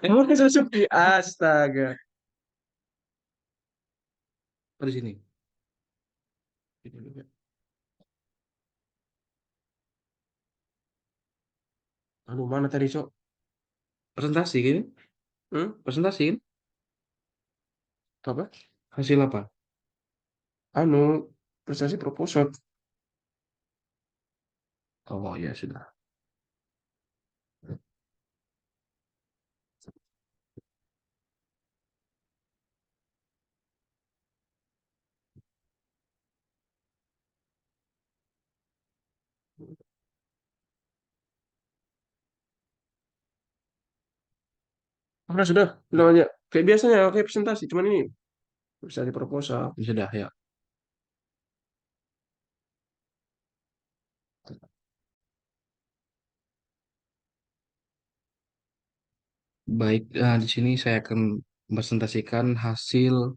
Masa sepi, astaga. Oh, di sini. Anu mana tadi, Cok? Presentasi gini? Presentasi kan? Apa? Hasil apa? Anu, presentasi proposal. Oh ya sudah. Sudah. Bilang aja. Kayak biasanya, kayak presentasi. Cuman ini bisa di proposal. Sudah, ya. Baik, di sini saya akan presentasikan hasil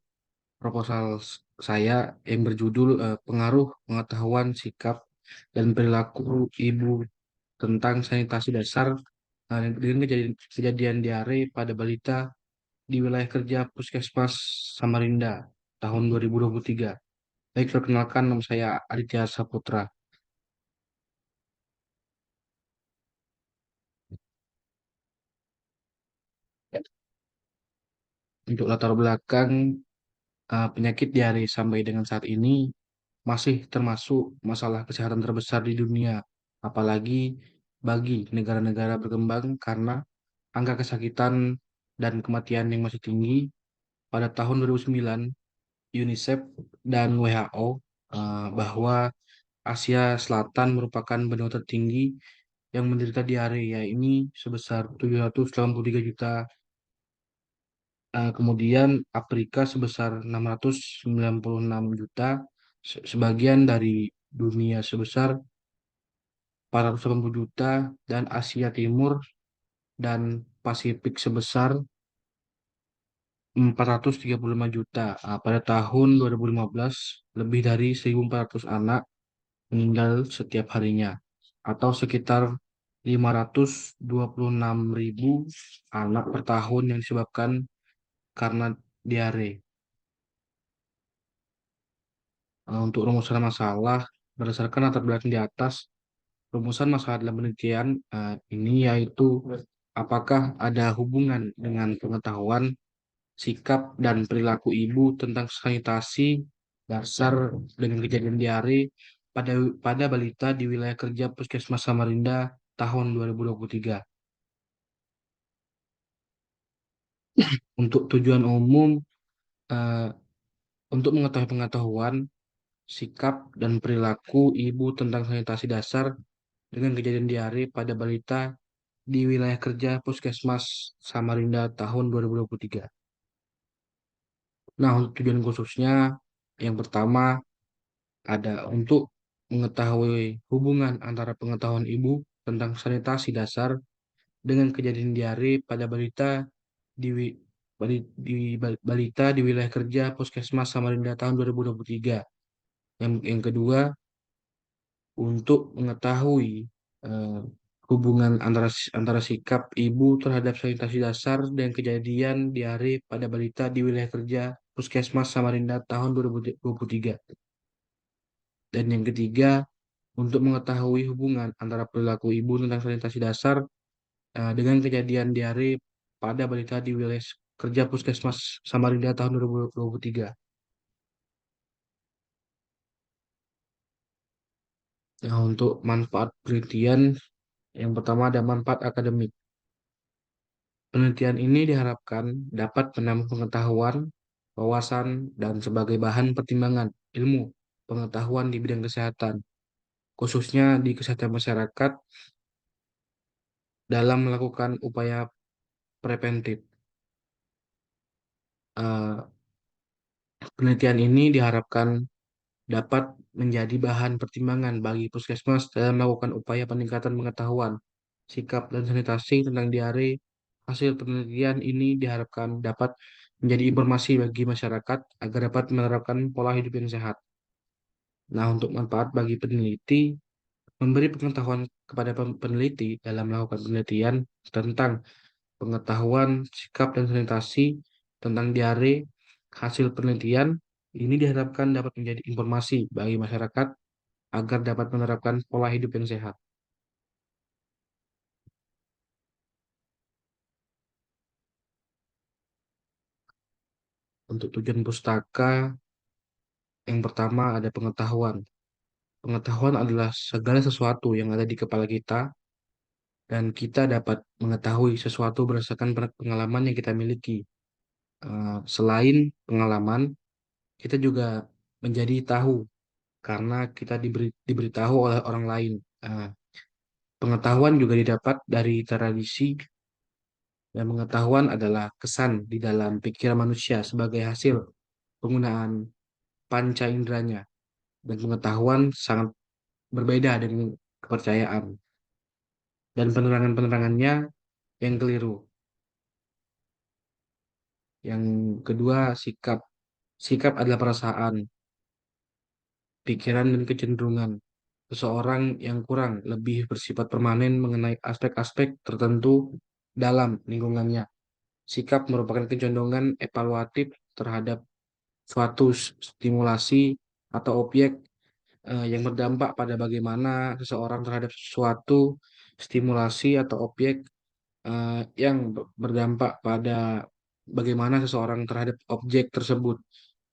proposal saya yang berjudul Pengaruh Pengetahuan Sikap dan Perilaku Ibu tentang Sanitasi Dasar dengan kejadian diare pada balita di wilayah kerja Puskesmas Samarinda tahun 2023. Baik, perkenalkan nama saya Aditya Saputra. Untuk latar belakang penyakit diare sampai dengan saat ini masih termasuk masalah kesehatan terbesar di dunia, apalagi bagi negara-negara berkembang karena angka kesakitan dan kematian yang masih tinggi. Pada tahun 2009, UNICEF dan WHO bahwa Asia Selatan merupakan benua tertinggi yang menderita diare, yaitu sebesar 783 juta. Kemudian Afrika sebesar 696 juta, sebagian dari dunia sebesar 480 juta, dan Asia Timur dan Pasifik sebesar 435 juta. Pada tahun 2015, lebih dari 1.400 anak meninggal setiap harinya, atau sekitar 526.000 anak per tahun yang disebabkan karena diare. Untuk rumusan masalah, berdasarkan latar belakang di atas, rumusan masalah dalam penelitian ini yaitu apakah ada hubungan dengan pengetahuan, sikap, dan perilaku ibu tentang sanitasi dasar dengan kejadian diare pada pada balita di wilayah kerja Puskesmas Samarinda tahun 2023. Untuk tujuan umum, eh, untuk mengetahui pengetahuan, sikap, dan perilaku ibu tentang sanitasi dasar dengan kejadian diare pada balita di wilayah kerja Puskesmas Samarinda tahun 2023. Nah, untuk tujuan khususnya, yang pertama ada untuk mengetahui hubungan antara pengetahuan ibu tentang sanitasi dasar dengan kejadian diare pada balita di, balita di wilayah kerja Puskesmas Samarinda tahun 2023. Yang kedua, untuk mengetahui eh, hubungan antara sikap ibu terhadap sanitasi dasar dan kejadian diare pada balita di wilayah kerja Puskesmas Samarinda tahun 2023. Dan yang ketiga, untuk mengetahui hubungan antara perilaku ibu tentang sanitasi dasar dengan kejadian diare pada balita di wilayah kerja Puskesmas Samarinda tahun 2023. Nah, untuk manfaat penelitian, yang pertama ada manfaat akademik. Penelitian ini diharapkan dapat menambah pengetahuan, wawasan, dan sebagai bahan pertimbangan ilmu pengetahuan di bidang kesehatan, khususnya di kesehatan masyarakat dalam melakukan upaya preventif. Eh, Penelitian ini diharapkan dapat menjadi bahan pertimbangan bagi puskesmas dalam melakukan upaya peningkatan pengetahuan, sikap, dan sanitasi tentang diare. Hasil penelitian ini diharapkan dapat menjadi informasi bagi masyarakat agar dapat menerapkan pola hidup yang sehat. Nah, untuk manfaat bagi peneliti, memberi pengetahuan kepada peneliti dalam melakukan penelitian tentang pengetahuan, sikap, dan sanitasi tentang diare hasil penelitian ini diharapkan dapat menjadi informasi bagi masyarakat agar dapat menerapkan pola hidup yang sehat. Untuk tujuan pustaka, yang pertama ada pengetahuan. Pengetahuan adalah segala sesuatu yang ada di kepala kita dan kita dapat mengetahui sesuatu berdasarkan pengalaman yang kita miliki. Selain pengalaman, kita juga menjadi tahu karena kita diberitahu oleh orang lain. Eh, Pengetahuan juga didapat dari tradisi dan pengetahuan adalah kesan di dalam pikiran manusia sebagai hasil penggunaan panca inderanya dan pengetahuan sangat berbeda dengan kepercayaan dan penerangan-penerangannya yang keliru. Yang kedua, sikap. Sikap adalah perasaan, pikiran, dan kecenderungan seseorang yang kurang lebih bersifat permanen mengenai aspek-aspek tertentu dalam lingkungannya. Sikap merupakan kecenderungan evaluatif terhadap suatu stimulasi atau objek yang berdampak pada bagaimana seseorang terhadap suatu stimulasi atau objek yang berdampak pada bagaimana seseorang terhadap objek tersebut.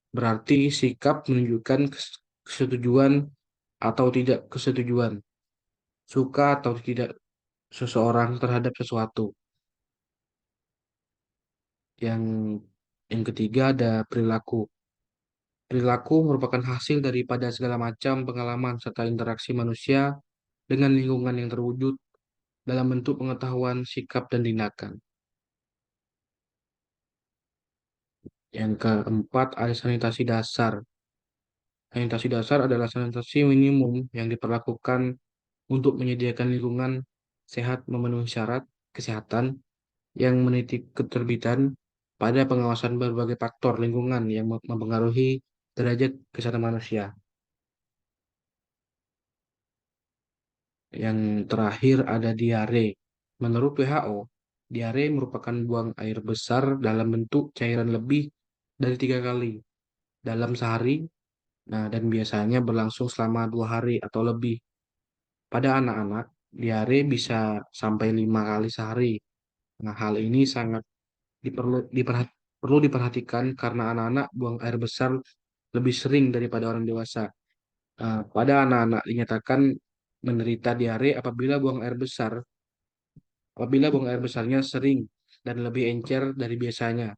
Berarti sikap menunjukkan kesetujuan atau tidak kesetujuan, suka atau tidak seseorang terhadap sesuatu. Yang yang ketiga ada perilaku. Perilaku merupakan hasil daripada segala macam pengalaman serta interaksi manusia dengan lingkungan yang terwujud dalam bentuk pengetahuan, sikap, dan tindakan. Yang keempat ada sanitasi dasar. Sanitasi dasar adalah sanitasi minimum yang diperlakukan untuk menyediakan lingkungan sehat memenuhi syarat kesehatan yang meniti keterbitan pada pengawasan berbagai faktor lingkungan yang mempengaruhi derajat kesehatan manusia. Yang terakhir ada diare. Menurut WHO, diare merupakan buang air besar dalam bentuk cairan lebih dari 3 kali dalam sehari, nah, dan biasanya berlangsung selama 2 hari atau lebih. Pada anak-anak, diare bisa sampai 5 kali sehari. Nah, hal ini sangat perlu diperhatikan karena anak-anak buang air besar lebih sering daripada orang dewasa. Pada anak-anak dinyatakan menderita diare apabila buang air besarnya sering dan lebih encer dari biasanya.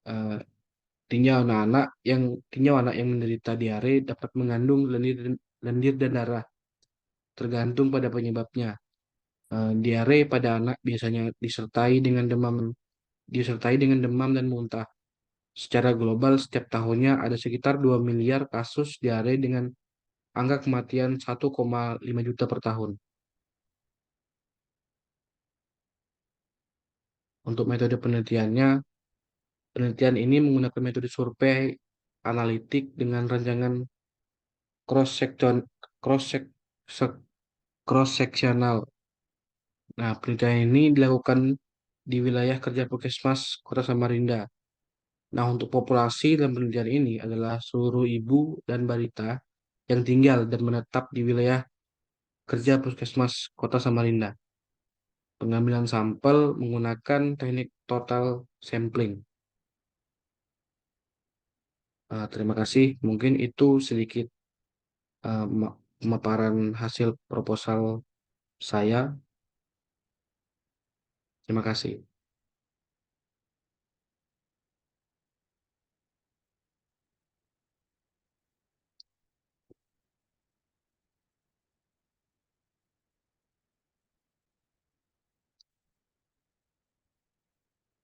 Eh, tinjau anak yang menderita diare dapat mengandung lendir dan darah, tergantung pada penyebabnya. Diare pada anak biasanya disertai dengan demam dan muntah. Secara global, setiap tahunnya ada sekitar 2 miliar kasus diare dengan angka kematian 1,5 juta per tahun. Untuk metode penelitiannya, penelitian ini menggunakan metode survei analitik dengan rancangan cross section cross cross sectional. Nah, penelitian ini dilakukan di wilayah kerja Puskesmas Kota Samarinda. Nah, untuk populasi dalam penelitian ini adalah seluruh ibu dan balita yang tinggal dan menetap di wilayah kerja Puskesmas Kota Samarinda. Pengambilan sampel menggunakan teknik total sampling. Terima kasih. Mungkin itu sedikit pemaparan hasil proposal saya. Terima kasih.